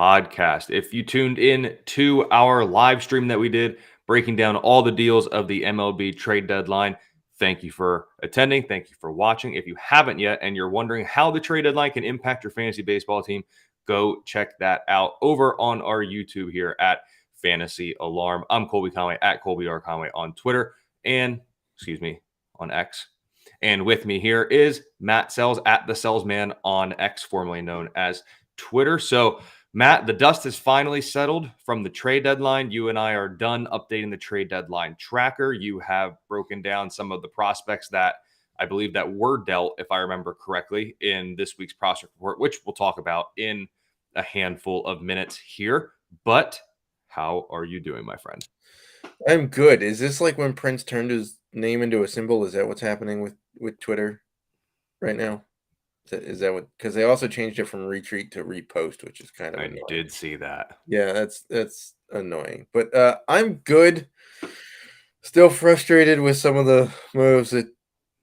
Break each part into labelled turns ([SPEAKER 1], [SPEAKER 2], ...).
[SPEAKER 1] podcast. If you tuned in to our live stream that we did, breaking down all the deals of the MLB trade deadline, thank you for attending. Thank you for watching. If you haven't yet and you're wondering how the trade deadline can impact your fantasy baseball team, go check that out over on our YouTube here at Fantasy Alarm. I'm Colby Conway at Colby R. Conway on Twitter and, on X. And with me here is Matt Selz at the Selzman on X, formerly known as Twitter. So, Matt, the dust has finally settled from the trade deadline. You and I are done updating the trade deadline tracker. You have broken down some of the prospects that I believe that were dealt, if I remember correctly, in this week's prospect report, which we'll talk about in a handful of minutes here. But how are you doing, my friend?
[SPEAKER 2] I'm good. Is this like when Prince turned his name into a symbol? Is that what's happening with Twitter right now? Is that what? Because they also changed it from retweet to repost, which is kind of annoying.
[SPEAKER 1] I did see that.
[SPEAKER 2] Yeah, that's annoying. But I'm good. Still frustrated with some of the moves that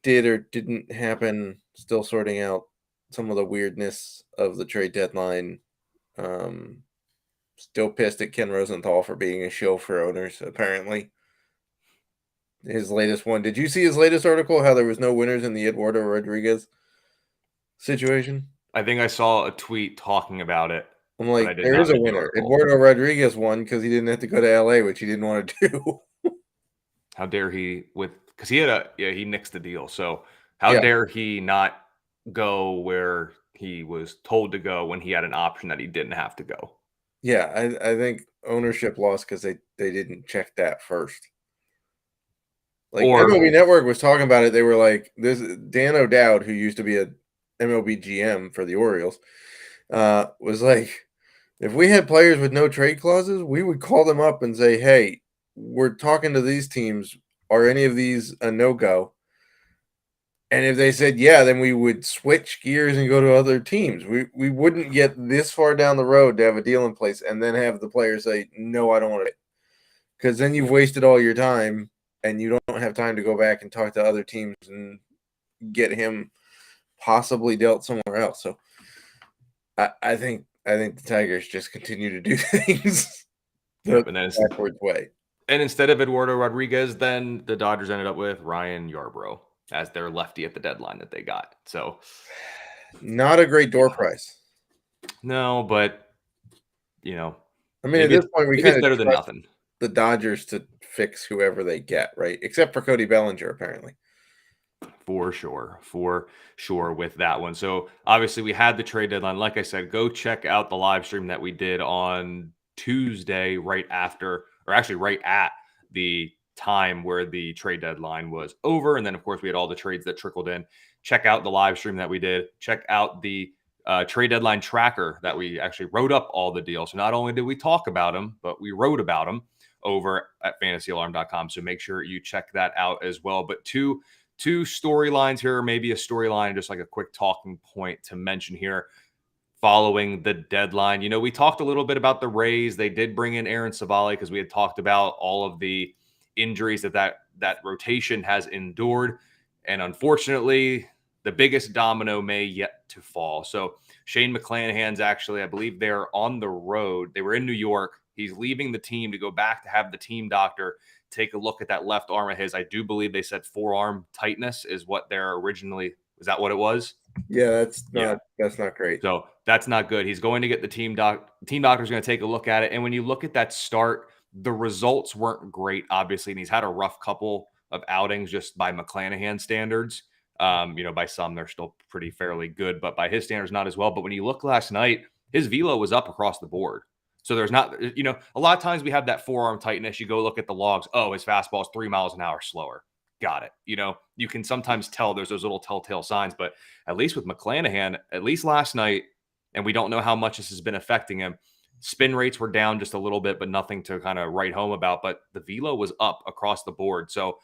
[SPEAKER 2] did or didn't happen. Still sorting out some of the weirdness of the trade deadline. Still pissed at Ken Rosenthal for being a shill for owners, apparently. His latest one. Did you see his latest article, how there was no winners in the Eduardo Rodriguez situation?
[SPEAKER 1] I think I saw a tweet talking about it.
[SPEAKER 2] I'm like, there is a winner. Eduardo Rodriguez won because he didn't have to go to LA, which he didn't want to do.
[SPEAKER 1] How dare he because he nixed the deal. So how dare he not go where he was told to go when he had an option that he didn't have to go?
[SPEAKER 2] Yeah, I think ownership lost because they didn't check that first. Like MLB Network was talking about it. They were like, this Dan O'Dowd, who used to be a MLB GM for the Orioles, was like, if we had players with no trade clauses, we would call them up and say, hey, we're talking to these teams. Are any of these a no-go? And if they said yeah, then we would switch gears and go to other teams. We wouldn't get this far down the road to have a deal in place and then have the player say, no, I don't want it. Because then you've wasted all your time and you don't have time to go back and talk to other teams and get him possibly dealt somewhere else. So I think the Tigers just continue to do things the backwards way.
[SPEAKER 1] And instead of Eduardo Rodriguez, then the Dodgers ended up with Ryan Yarbrough as their lefty at the deadline that they got. So
[SPEAKER 2] not a great door price.
[SPEAKER 1] No, but
[SPEAKER 2] I mean, at this point, we kind of better than nothing. The Dodgers to fix whoever they get, right? Except for Cody Bellinger, apparently.
[SPEAKER 1] For sure with that one. So obviously we had the trade deadline. Like I said, go check out the live stream that we did on Tuesday right at the time where the trade deadline was over. And then, of course, we had all the trades that trickled in. Check out the live stream that we did. Check out the trade deadline tracker that we actually wrote up all the deals. So not only did we talk about them, but we wrote about them over at fantasyalarm.com. So make sure you check that out as well. But two storylines here, maybe a storyline, just like a quick talking point to mention here following the deadline. We talked a little bit about the Rays. They did bring in Aaron Savali because we had talked about all of the injuries that rotation has endured. And unfortunately, the biggest domino may yet to fall. So Shane McClanahan's actually, I believe they're on the road. They were in New York. He's leaving the team to go back to have the team doctor take a look at that left arm of his. I do believe they said forearm tightness is what they're originally. Is that what it was?
[SPEAKER 2] Yeah, that's not great.
[SPEAKER 1] So that's not good. He's going to get the team doctor's going to take a look at it. And when you look at that start, the results weren't great, obviously. And he's had a rough couple of outings just by McClanahan standards. By some, they're still pretty fairly good, but by his standards, not as well. But when you look last night, his velo was up across the board. So there's not, a lot of times we have that forearm tightness. You go look at the logs. Oh, his fastball is 3 miles an hour slower. Got it. You can sometimes tell there's those little telltale signs, but at least with McClanahan, at least last night, and we don't know how much this has been affecting him. Spin rates were down just a little bit, but nothing to kind of write home about. But the velo was up across the board. So,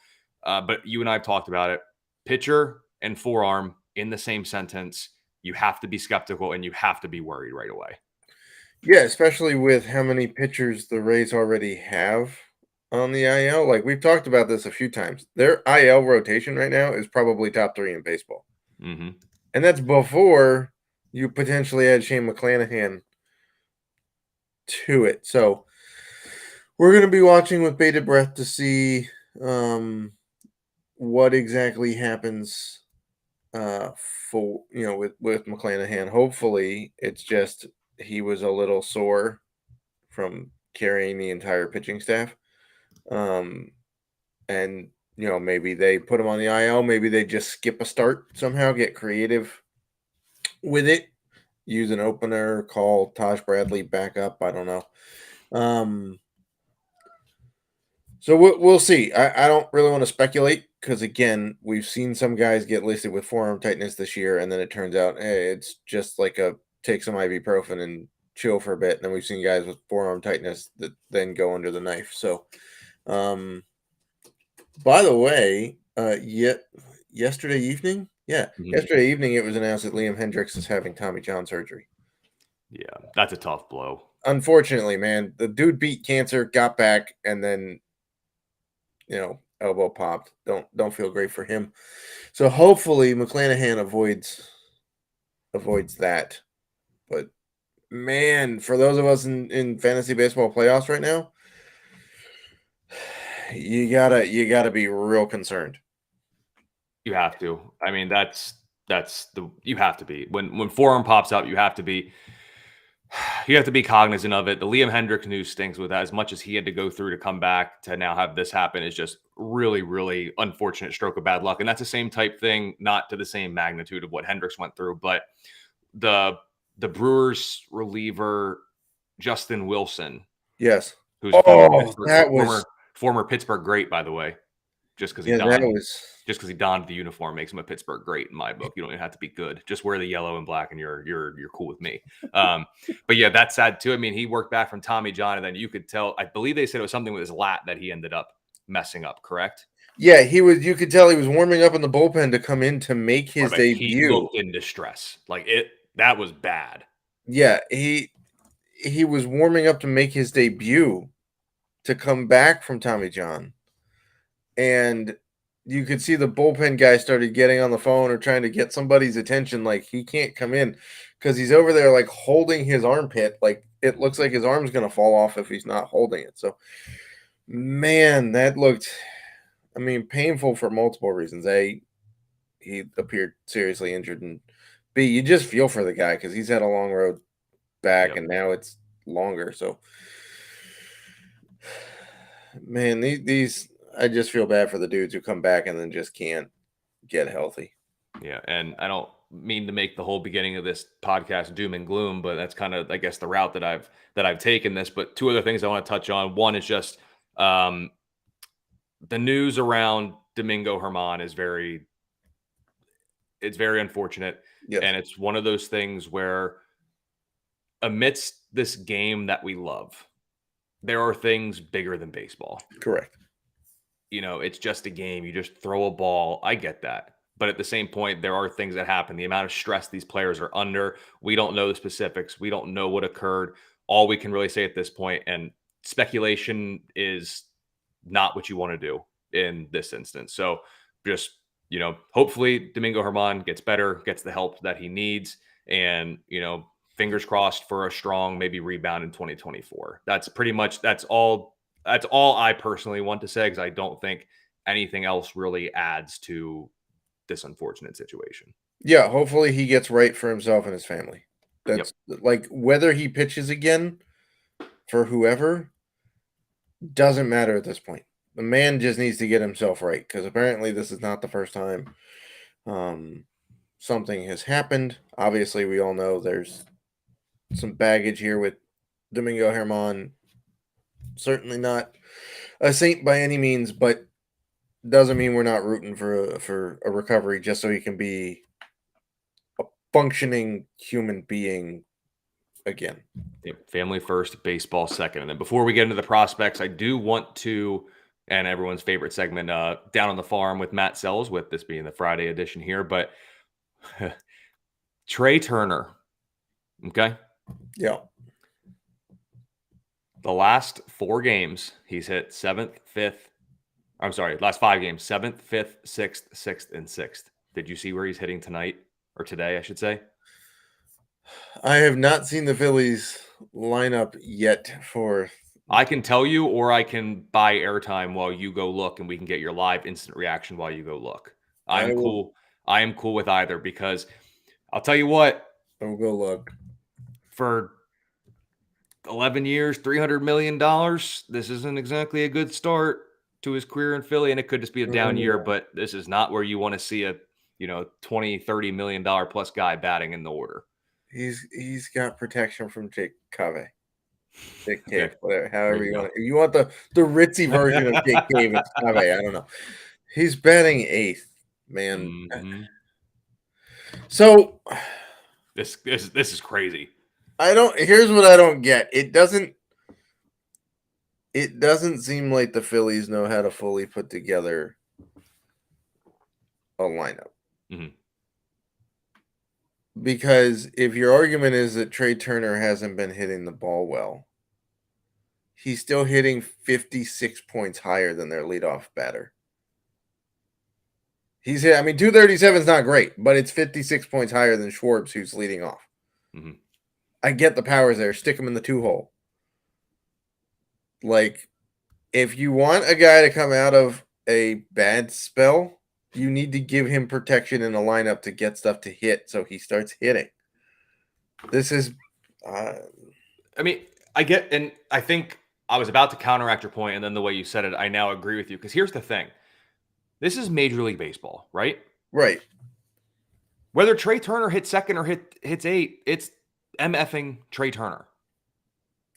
[SPEAKER 1] but you and I have talked about it. Pitcher and forearm in the same sentence. You have to be skeptical and you have to be worried right away.
[SPEAKER 2] Yeah, especially with how many pitchers the Rays already have on the IL. Like we've talked about this a few times. Their IL rotation right now is probably top 3 in baseball.
[SPEAKER 1] Mm-hmm.
[SPEAKER 2] And that's before you potentially add Shane McClanahan to it. So we're going to be watching with bated breath to see what exactly happens for with McClanahan. Hopefully, it's just he was a little sore from carrying the entire pitching staff, and maybe they put him on the IL. Maybe they just skip a start somehow, get creative with it, use an opener, call Taj Bradley back up. I don't know. So we'll see. I don't really want to speculate because, again, we've seen some guys get listed with forearm tightness this year, and then it turns out, hey, it's just like take some ibuprofen and chill for a bit. And then we've seen guys with forearm tightness that then go under the knife. So, by the way, yesterday evening, yesterday evening it was announced that Liam Hendricks is having Tommy John surgery.
[SPEAKER 1] Yeah, that's a tough blow.
[SPEAKER 2] Unfortunately, man, the dude beat cancer, got back, and then elbow popped. Don't feel great for him. So hopefully McClanahan avoids that. But man, for those of us in fantasy baseball playoffs right now, you gotta be real concerned.
[SPEAKER 1] You have to. I mean, you have to be. When forearm pops up, you have to be cognizant of it. The Liam Hendricks news stinks with that. As much as he had to go through to come back to now have this happen is just really, really unfortunate stroke of bad luck. And that's the same type thing, not to the same magnitude of what Hendricks went through, but the Brewers reliever Justin Wilson,
[SPEAKER 2] yes,
[SPEAKER 1] who's former Pittsburgh great, by the way. Just because he donned the uniform makes him a Pittsburgh great in my book. You don't even have to be good. Just wear the yellow and black, and you're cool with me. But yeah, that's sad too. I mean, he worked back from Tommy John, and then you could tell. I believe they said it was something with his lat that he ended up messing up. Correct?
[SPEAKER 2] Yeah, he was. You could tell he was warming up in the bullpen to come in to make his debut.
[SPEAKER 1] He looked in distress. That was bad.
[SPEAKER 2] Yeah, he was warming up to make his debut to come back from Tommy John. And you could see the bullpen guy started getting on the phone or trying to get somebody's attention. Like, he can't come in because he's over there, like, holding his armpit. Like, it looks like his arm's going to fall off if he's not holding it. So, man, that looked, painful for multiple reasons. A, he appeared seriously injured. And B, you just feel for the guy because he's had a long road back and now it's longer. So, man, these I just feel bad for the dudes who come back and then just can't get healthy.
[SPEAKER 1] Yeah, and I don't mean to make the whole beginning of this podcast doom and gloom, but that's kind of, I guess, the route that I've taken this. But two other things I want to touch on. One is just the news around Domingo Germán is very unfortunate.
[SPEAKER 2] Yes.
[SPEAKER 1] And it's one of those things where amidst this game that we love, there are things bigger than baseball.
[SPEAKER 2] Correct.
[SPEAKER 1] It's just a game. You just throw a ball. I get that. But at the same point, there are things that happen. The amount of stress these players are under, we don't know the specifics. We don't know what occurred. All we can really say at this point, and speculation is not what you want to do in this instance. So just, hopefully Domingo Germán gets better, gets the help that he needs, and, fingers crossed for a strong maybe rebound in 2024. That's all I personally want to say, because I don't think anything else really adds to this unfortunate situation.
[SPEAKER 2] Yeah, hopefully he gets right for himself and his family. That's like, whether he pitches again for whoever doesn't matter at this point. The man just needs to get himself right, because apparently this is not the first time something has happened. Obviously, we all know there's some baggage here with Domingo Germán. Certainly not a saint by any means, but doesn't mean we're not rooting for a recovery just so he can be a functioning human being again.
[SPEAKER 1] Family first, baseball second. And then before we get into the prospects, I do want to, and everyone's favorite segment, Down on the Farm with Matt Selz, with this being the Friday edition here, but Trey Turner. Okay.
[SPEAKER 2] Yeah.
[SPEAKER 1] The last 4 games, he's hit 7th, 5th. I'm sorry, last 5 games, 7th, 5th, 6th, 6th, and 6th. Did you see where he's hitting tonight, or today, I should say?
[SPEAKER 2] I have not seen the Phillies lineup yet for.
[SPEAKER 1] I can tell you, or I can buy airtime while you go look, and we can get your live instant reaction while you go look. I'm cool. I am cool with either, because I'll tell you what.
[SPEAKER 2] I'll go look.
[SPEAKER 1] For 11 years, $300 million, this isn't exactly a good start to his career in Philly, and it could just be a down year, but this is not where you want to see a, $20-30 million plus guy batting in the order.
[SPEAKER 2] He's got protection from Jake Cave. Jake Cave,
[SPEAKER 1] Okay.
[SPEAKER 2] whatever, however you want it. If you want the ritzy version of Jake Cave, it's Cave. I don't know. He's batting 8th, man.
[SPEAKER 1] Mm-hmm.
[SPEAKER 2] So
[SPEAKER 1] this is crazy.
[SPEAKER 2] Here's what I don't get. It doesn't seem like the Phillies know how to fully put together a lineup.
[SPEAKER 1] Mm-hmm.
[SPEAKER 2] Because if your argument is that Trey Turner hasn't been hitting the ball well, he's still hitting 56 points higher than their leadoff batter. He's hit, 237 is not great, but it's 56 points higher than Schwartz, who's leading off.
[SPEAKER 1] Mm-hmm.
[SPEAKER 2] I get the powers there. Stick him in the 2-hole. Like, if you want a guy to come out of a bad spell, you need to give him protection in a lineup to get stuff to hit so he starts hitting. This is...
[SPEAKER 1] I get, and I think I was about to counteract your point, and then the way you said it, I now agree with you. Because here's the thing. This is Major League Baseball, right?
[SPEAKER 2] Right.
[SPEAKER 1] Whether Trey Turner hits second or hits 8, it's MFing Trey Turner.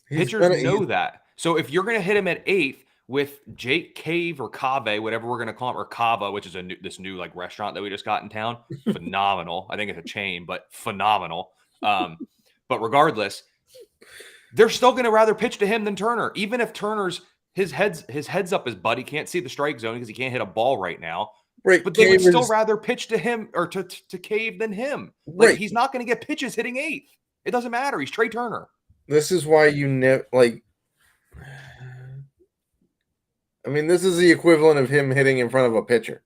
[SPEAKER 1] Pitchers know that. So if you're going to hit him at 8th with Jake Cave or Cave, whatever we're going to call him, or Cava, which is this new like restaurant that we just got in town, phenomenal. I think it's a chain, but phenomenal. But regardless, they're still going to rather pitch to him than Turner, even if Turner's his head's up his butt. He can't see the strike zone because he can't hit a ball right now.
[SPEAKER 2] Right,
[SPEAKER 1] but they would still rather pitch to him or to Cave than him. Like,
[SPEAKER 2] right.
[SPEAKER 1] He's not going to get pitches hitting 8th. It doesn't matter. He's Trey Turner.
[SPEAKER 2] This is why you never this is the equivalent of him hitting in front of a pitcher.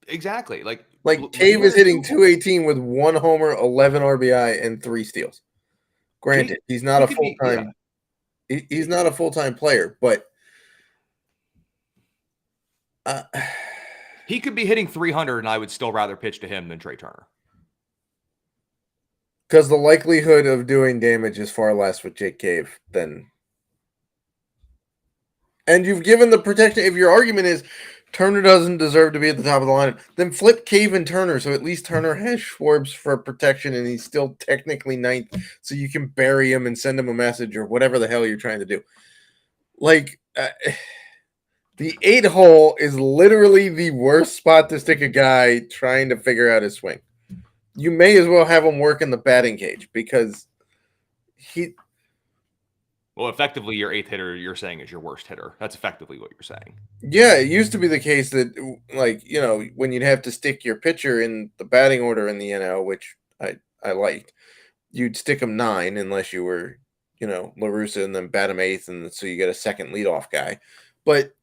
[SPEAKER 1] Exactly. Like
[SPEAKER 2] Cave is hitting 218 with 1 homer, 11 RBI, and 3 steals. Granted, he's not a full-time. He's not a full-time player, but
[SPEAKER 1] he could be hitting 300, and I would still rather pitch to him than Trey Turner.
[SPEAKER 2] Because the likelihood of doing damage is far less with Jake Cave than... And you've given the protection. If your argument is Turner doesn't deserve to be at the top of the lineup, then flip Cave and Turner, so at least Turner has Schwartz for protection, and he's still technically 9th, so you can bury him and send him a message or whatever the hell you're trying to do. The 8-hole is literally the worst spot to stick a guy trying to figure out his swing. You may as well have him work in the batting cage because he...
[SPEAKER 1] Well, effectively, your 8th hitter, you're saying, is your worst hitter. That's effectively what you're saying.
[SPEAKER 2] Yeah, it used to be the case that, when you'd have to stick your pitcher in the batting order in the NL, which I liked, you'd stick him 9 unless you were, La Russa, and then bat him 8th, and so you get a second leadoff guy. But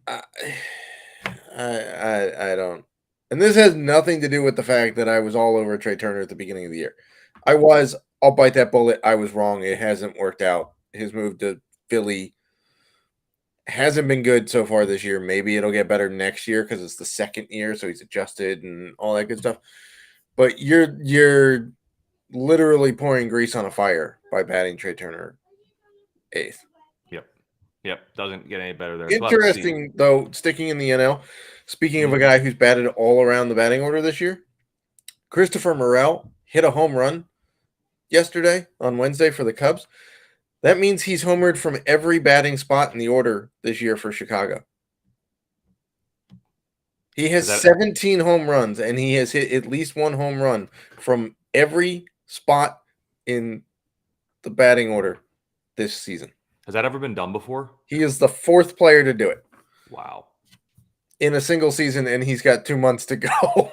[SPEAKER 2] I don't. And this has nothing to do with the fact that I was all over Trey Turner at the beginning of the year. I'll bite that bullet. I was wrong. It hasn't worked out. His move to Philly hasn't been good so far this year. Maybe it'll get better next year because it's the second year, so he's adjusted and all that good stuff. But you're literally pouring grease on a fire by batting Trey Turner 8th.
[SPEAKER 1] Yep. Doesn't get any better there.
[SPEAKER 2] Interesting, though, sticking in the NL, speaking of a guy who's batted all around the batting order this year, Christopher Morel hit a home run yesterday on Wednesday for the Cubs. That means he's homered from every batting spot in the order this year for Chicago. He has 17 home runs, and he has hit at least 1 home run from every spot in the batting order this season.
[SPEAKER 1] Has that ever been done before?
[SPEAKER 2] He is the 4th player to do it.
[SPEAKER 1] Wow.
[SPEAKER 2] In a single season, and he's got 2 months to go.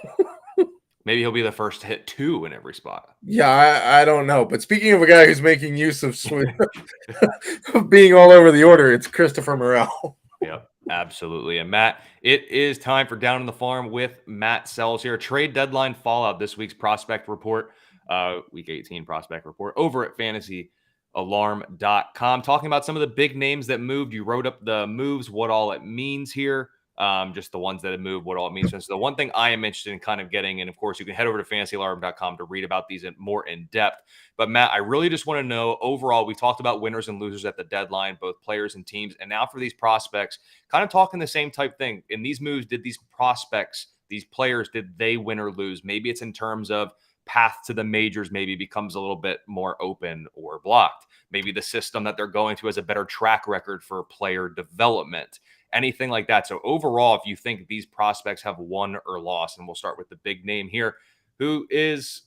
[SPEAKER 1] Maybe he'll be the first to hit 2 in every spot.
[SPEAKER 2] Yeah, I don't know. But speaking of a guy who's making use of being all over the order, it's Christopher Morel.
[SPEAKER 1] Yep, absolutely. And Matt, it is time for Down on the Farm with Matt Selz here. Trade deadline fallout, this week's prospect report. Week 18 prospect report over at fantasyalarm.com. Talking about some of the big names that moved. You wrote up the moves, what all it means here. Just the ones that have moved, what all it means. So the one thing I am interested in kind of getting, and of course, you can head over to fantasyalarm.com to read about these more in depth. But Matt, I really just want to know overall, we talked about winners and losers at the deadline, both players and teams. And now for these prospects, kind of talking the same type thing. In these moves, did these prospects, these players, did they win or lose? Maybe it's in terms of path to the majors maybe becomes a little bit more open or blocked. Maybe the system that they're going to has a better track record for player development, anything like that. So overall, if you think these prospects have won or lost, and we'll start with the big name here, who is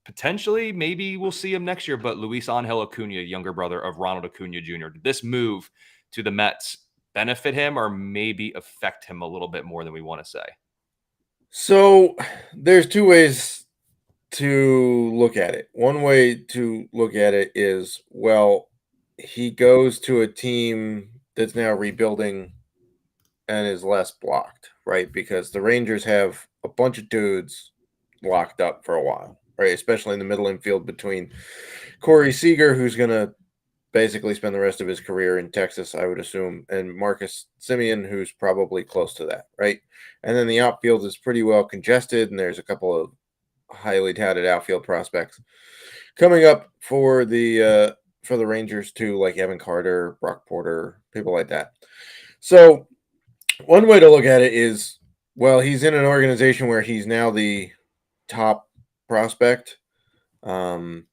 [SPEAKER 1] potentially, maybe we'll see him next year, but Luis Angel Acuna, younger brother of Ronald Acuna Jr. Did this move to the Mets benefit him or maybe affect him a little bit more than we want to say?
[SPEAKER 2] So there's two ways to look at it. One way to look at it is, well, he goes to a team that's now rebuilding and is less blocked, right? Because the Rangers have a bunch of dudes locked up for a while, right? Especially in the middle infield between Corey Seager, who's going to basically spend the rest of his career in Texas, I would assume, and Marcus Semien, who's probably close to that, right? And then the outfield is pretty well congested, and there's a couple of highly touted outfield prospects coming up for the Rangers too, like Evan Carter, Brock Porter, people like that. So one way to look at it is, well, he's in an organization where he's now the top prospect, and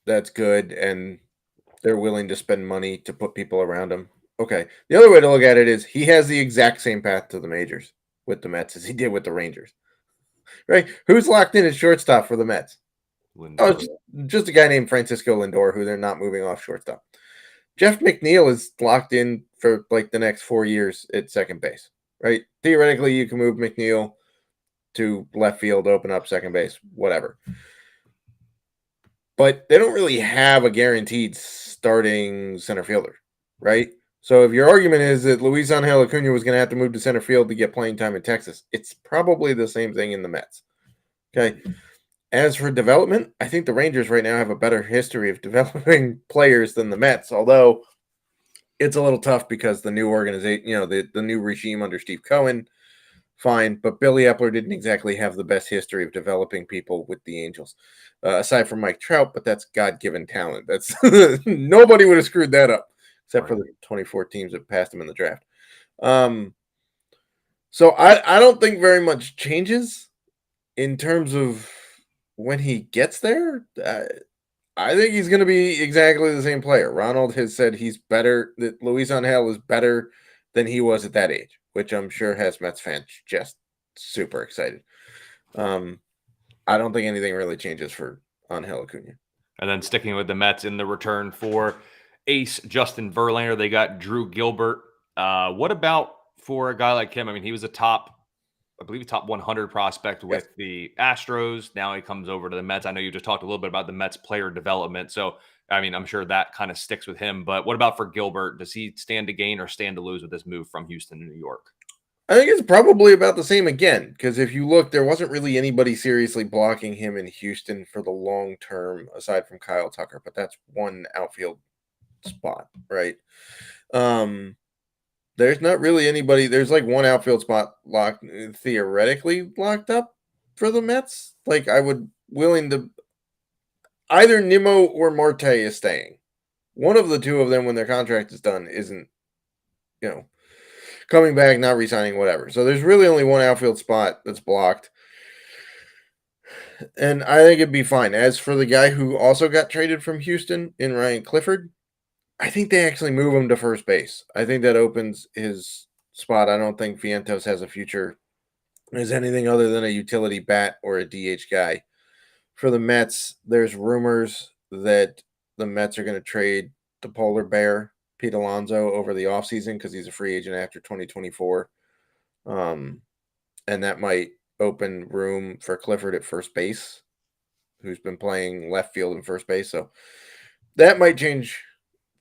[SPEAKER 2] that's good, and they're willing to spend money to put people around him. Okay. The other way to look at it is he has the exact same path to the majors with the Mets as he did with the Rangers. Right? Who's locked in as shortstop for the Mets?
[SPEAKER 1] Lindor.
[SPEAKER 2] Oh, just a guy named Francisco Lindor, who they're not moving off shortstop. Jeff McNeil is locked in for like the next 4 years at second base, right? Theoretically, you can move McNeil to left field, open up second base, whatever. But they don't really have a guaranteed starting center fielder, right? So if your argument is that Luis Angel Acuna was going to have to move to center field to get playing time in Texas, it's probably the same thing in the Mets. Okay. As for development, I think the Rangers right now have a better history of developing players than the Mets, although it's a little tough because the new organization, the new regime under Steve Cohen, fine, but Billy Epler didn't exactly have the best history of developing people with the Angels, aside from Mike Trout, but that's God-given talent. That's nobody would have screwed that up, except for the 24 teams that passed him in the draft. So I don't think very much changes in terms of when he gets there. I think he's going to be exactly the same player. Ronald has said he's better, that Luis Angel is better than he was at that age, which I'm sure has Mets fans just super excited. I don't think anything really changes for Angel Acuna.
[SPEAKER 1] And then sticking with the Mets in the return for ace Justin Verlander, they got Drew Gilbert. What about for a guy like him? I mean, he was a top 100 prospect with the Astros. Now he comes over to the Mets. I know you just talked a little bit about the Mets player development. So, I mean, I'm sure that kind of sticks with him. But what about for Gilbert? Does he stand to gain or stand to lose with this move from Houston to New York?
[SPEAKER 2] I think it's probably about the same again, because if you look, there wasn't really anybody seriously blocking him in Houston for the long term, aside from Kyle Tucker, but that's one outfield spot, right? There's not really anybody. There's like one outfield spot theoretically locked up for the Mets. Like I would willing to either Nimmo or Marte is staying. One of the two of them, when their contract is done, isn't, coming back, not re-signing, whatever. So there's really only one outfield spot that's blocked. And I think it'd be fine. As for the guy who also got traded from Houston in Ryan Clifford, I think they actually move him to first base. I think that opens his spot. I don't think Vientos has a future as anything other than a utility bat or a DH guy. For the Mets, there's rumors that the Mets are going to trade the polar bear, Pete Alonso, over the offseason because he's a free agent after 2024. And that might open room for Clifford at first base, who's been playing left field and first base. So that might change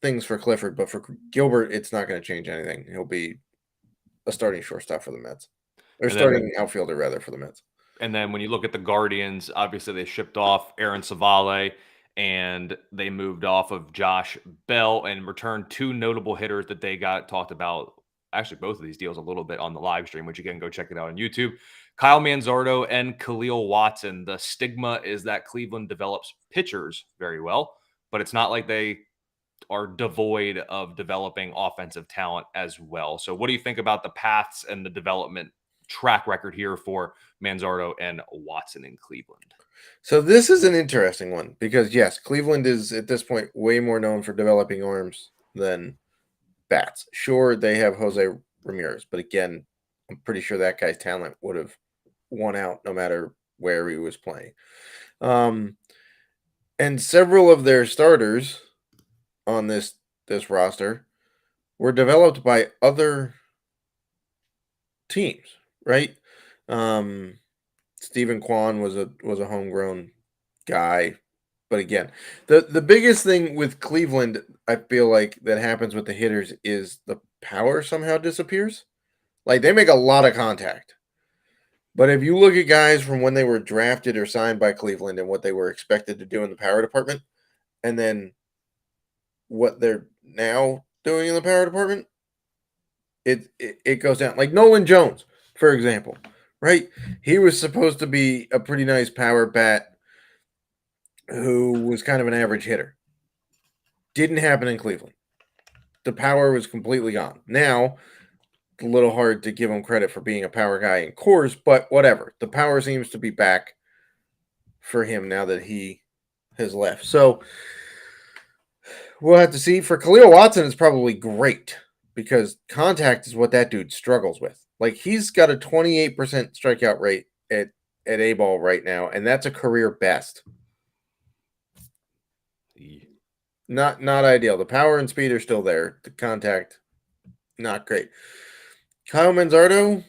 [SPEAKER 2] things for Clifford, but for Gilbert, it's not going to change anything. He'll be a starting shortstop for the Mets, or starting outfielder rather for the Mets.
[SPEAKER 1] And then when you look at the Guardians, obviously they shipped off Aaron Savale and they moved off of Josh Bell and returned two notable hitters that they got talked about. Actually, both of these deals a little bit on the live stream, which again, go check it out on YouTube. Kyle Manzardo and Khalil Watson. The stigma is that Cleveland develops pitchers very well, but it's not like they are devoid of developing offensive talent as well. So, what do you think about the paths and the development track record here for Manzardo and Watson in Cleveland?
[SPEAKER 2] So this is an interesting one because yes, Cleveland is at this point way more known for developing arms than bats. Sure, they have Jose Ramirez, but again, I'm pretty sure that guy's talent would have won out no matter where he was playing. And several of their starters on this roster were developed by other teams, right? Stephen Kwan was a homegrown guy, but again, the biggest thing with Cleveland, I feel like that happens with the hitters is the power somehow disappears. Like they make a lot of contact, but if you look at guys from when they were drafted or signed by Cleveland and what they were expected to do in the power department, and then what they're now doing in the power department, it goes down. Like Nolan Jones, for example, right? He was supposed to be a pretty nice power bat who was kind of an average hitter. Didn't happen in Cleveland. The power was completely gone. Now, it's a little hard to give him credit for being a power guy in Coors, but whatever. The power seems to be back for him now that he has left. So we'll have to see. For Khalil Watson, it's probably great because contact is what that dude struggles with. Like he's got a 28% strikeout rate at A-ball right now, and that's a career best. Not ideal. The power and speed are still there. The contact, not great. Kyle Manzardo,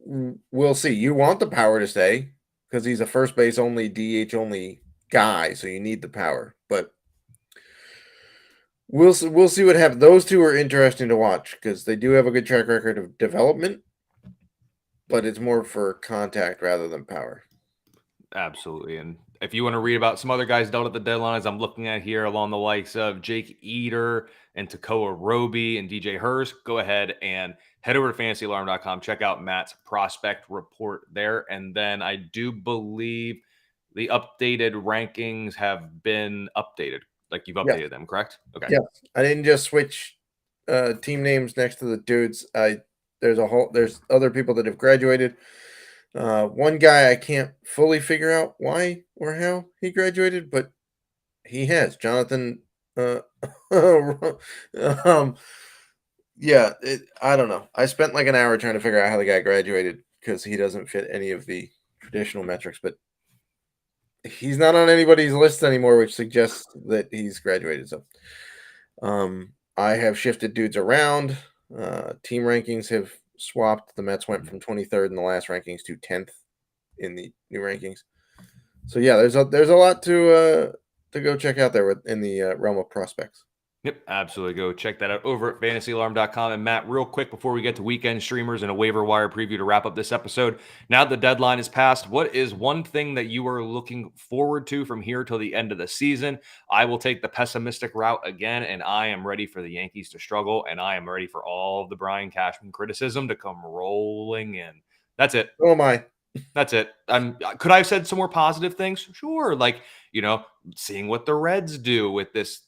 [SPEAKER 2] we'll see. You want the power to stay because he's a first base only, DH only guy, so you need the power. But we'll see what happens. Those two are interesting to watch because they do have a good track record of development, but it's more for contact rather than power.
[SPEAKER 1] Absolutely. And if you want to read about some other guys dealt at the deadline, as I'm looking at here, along the likes of Jake Eater and Takoa Roby and DJ Hurst, go ahead and head over to fantasyalarm.com. Check out Matt's prospect report there. And then I do believe the updated rankings have been updated. Like you've updated them, correct? Okay.
[SPEAKER 2] Yeah. I didn't just switch team names next to the dudes. There's other people that have graduated. One guy I can't fully figure out why or how he graduated, but he has. Jonathan. I don't know. I spent like an hour trying to figure out how the guy graduated because he doesn't fit any of the traditional metrics, but he's not on anybody's list anymore, which suggests that he's graduated. So, I have shifted dudes around. Team rankings have swapped. The Mets went from 23rd in the last rankings to 10th in the new rankings. So yeah, there's a lot to go check out there in the realm of prospects.
[SPEAKER 1] Yep, absolutely. Go check that out over at fantasyalarm.com. And Matt, real quick before we get to weekend streamers and a waiver wire preview to wrap up this episode, now the deadline is passed, what is one thing that you are looking forward to from here till the end of the season? I will take the pessimistic route again, and I am ready for the Yankees to struggle, and I am ready for all of the Brian Cashman criticism to come rolling in. That's it.
[SPEAKER 2] Oh my.
[SPEAKER 1] That's it. Could I have said some more positive things? Sure. Like, seeing what the Reds do with this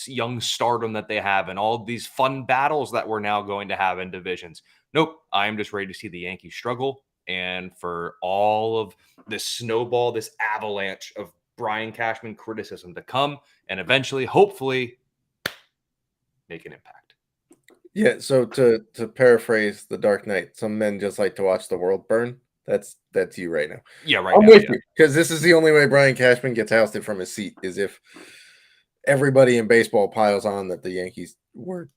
[SPEAKER 1] young stardom that they have and all these fun battles that we're now going to have in divisions. Nope. I am just ready to see the Yankees struggle and for all of this snowball, this avalanche of Brian Cashman criticism to come and eventually, hopefully, make an impact.
[SPEAKER 2] Yeah, so to paraphrase The Dark Knight, some men just like to watch the world burn. That's you right now.
[SPEAKER 1] Yeah, right.
[SPEAKER 2] I'm with you because this is the only way Brian Cashman gets ousted from his seat is if everybody in baseball piles on that the Yankees were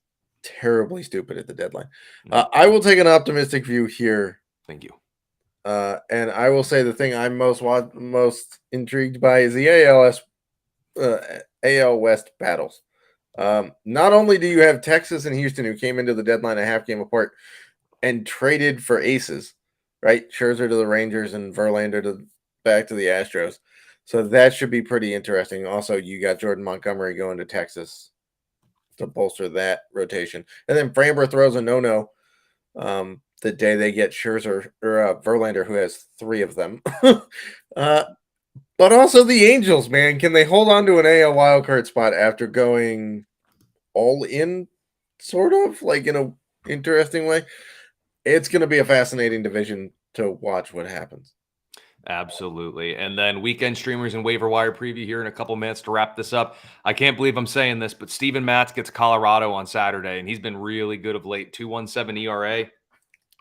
[SPEAKER 2] terribly stupid at the deadline. I will take an optimistic view here.
[SPEAKER 1] Thank you.
[SPEAKER 2] And I will say the thing I'm most intrigued by is the AL West battles. Not only do you have Texas and Houston who came into the deadline a half game apart and traded for aces, right? Scherzer to the Rangers and Verlander back to the Astros. So that should be pretty interesting. Also, you got Jordan Montgomery going to Texas to bolster that rotation. And then Framber throws a no-no the day they get Scherzer or Verlander, who has 3 of them. But also the Angels, man. Can they hold on to an AL wildcard spot after going all in, sort of, like in a interesting way? It's going to be a fascinating division to watch what happens.
[SPEAKER 1] Absolutely. And then weekend streamers and waiver wire preview here in a couple minutes to wrap this up. I can't believe I'm saying this, but Steven Matz gets Colorado on Saturday, and he's been really good of late. 2.17 ERA,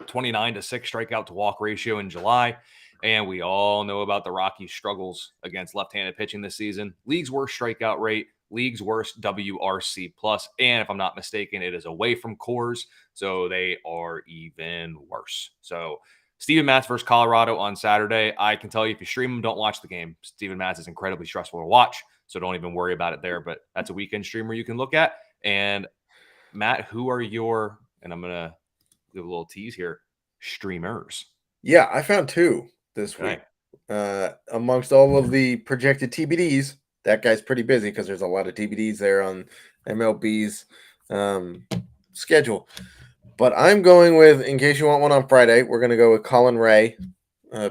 [SPEAKER 1] 29-6 strikeout to walk ratio in July. And we all know about the Rockies' struggles against left-handed pitching this season. League's worst strikeout rate, league's worst WRC plus, and if I'm not mistaken, it is away from Coors, so they are even worse. So Steven Matz versus Colorado on Saturday. I can tell you, if you stream them, don't watch the game. Steven Matz is incredibly stressful to watch, so don't even worry about it there. But that's a weekend streamer you can look at. And Matt, who are your, and I'm going to give a little tease here, streamers?
[SPEAKER 2] Yeah, I found 2 this week. Amongst all of the projected TBDs, that guy's pretty busy because there's a lot of TBDs there on MLB's schedule. But I'm going with, in case you want one on Friday, we're going to go with Colin Ray,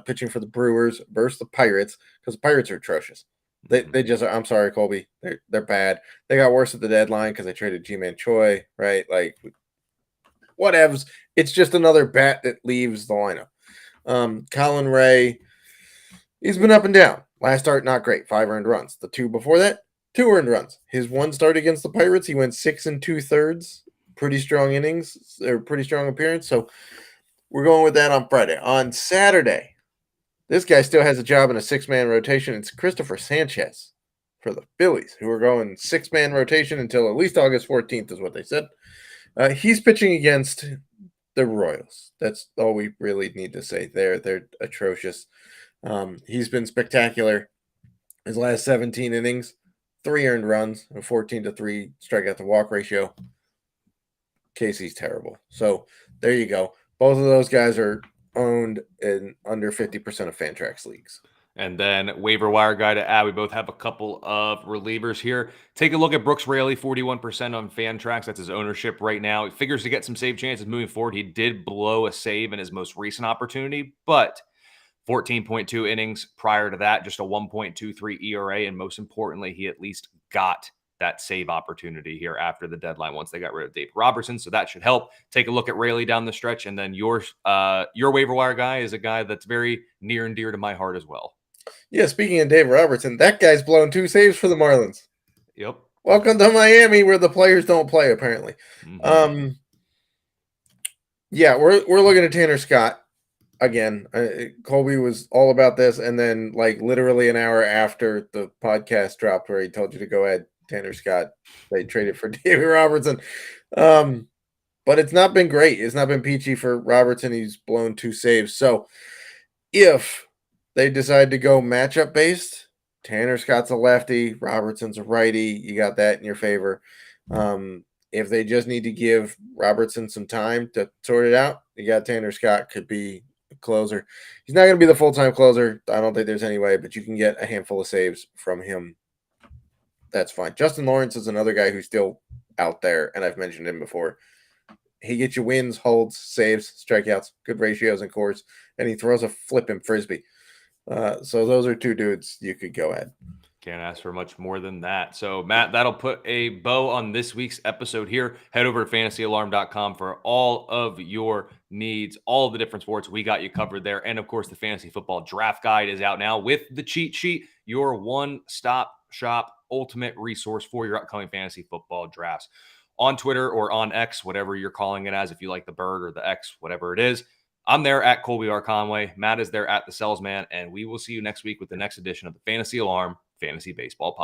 [SPEAKER 2] pitching for the Brewers versus the Pirates, because the Pirates are atrocious. They just are. I'm sorry, Colby. They're bad. They got worse at the deadline because they traded G-Man Choi, right? Like, whatevs. It's just another bat that leaves the lineup. Colin Ray, he's been up and down. Last start, not great. 5 earned runs. The 2 before that, 2 earned runs. His 1 start against the Pirates, he went 6 2/3. Pretty strong innings, or pretty strong appearance. So we're going with that on Friday. On Saturday, this guy still has a job in a 6-man rotation. It's Christopher Sanchez for the Phillies, who are going 6-man rotation until at least August 14th, is what they said. He's pitching against the Royals. That's all we really need to say there. They're atrocious. He's been spectacular. His last 17 innings, 3 earned runs, a 14-3 strikeout to walk ratio. Casey's terrible. So there you go. Both of those guys are owned in under 50% of Fantrax leagues.
[SPEAKER 1] And then waiver wire guy to add. We both have a couple of relievers here. Take a look at Brooks Raley, 41% on Fantrax. That's his ownership right now. He figures to get some save chances moving forward. He did blow a save in his most recent opportunity, but 14.2 innings prior to that, just a 1.23 ERA. And most importantly, he at least got that save opportunity here after the deadline once they got rid of Dave Robertson. So that should help. Take a look at Raley down the stretch. And then your waiver wire guy is a guy that's very near and dear to my heart as well.
[SPEAKER 2] Yeah, speaking of Dave Robertson, that guy's blown 2 saves for the Marlins.
[SPEAKER 1] Yep.
[SPEAKER 2] Welcome to Miami, where the players don't play, apparently.
[SPEAKER 1] Mm-hmm.
[SPEAKER 2] Yeah, we're looking at Tanner Scott again. Colby was all about this, and then like literally an hour after the podcast dropped, where he told you to go ahead, Tanner Scott, they traded for David Robertson. But it's not been great. It's not been peachy for Robertson. He's blown 2 saves. So if they decide to go matchup based, Tanner Scott's a lefty, Robertson's a righty. You got that in your favor. If they just need to give Robertson some time to sort it out, you got Tanner Scott, could be a closer. He's not going to be the full-time closer. I don't think there's any way, but you can get a handful of saves from him. That's fine. Justin Lawrence is another guy who's still out there, and I've mentioned him before. He gets you wins, holds, saves, strikeouts, good ratios in course, and he throws a flipping frisbee. So those are 2 dudes you could go at.
[SPEAKER 1] Can't ask for much more than that. So, Matt, that'll put a bow on this week's episode here. Head over to fantasyalarm.com for all of your needs, all of the different sports. We got you covered there. And, of course, the Fantasy Football Draft Guide is out now with the cheat sheet, your one-stop shop ultimate resource for your upcoming fantasy football drafts. On Twitter or on X, whatever you're calling it as, if you like the bird or the X, whatever it is. I'm there at Colby R. Conway. Matt is there at the Selz Man, and we will see you next week with the next edition of the Fantasy Alarm Fantasy Baseball Podcast.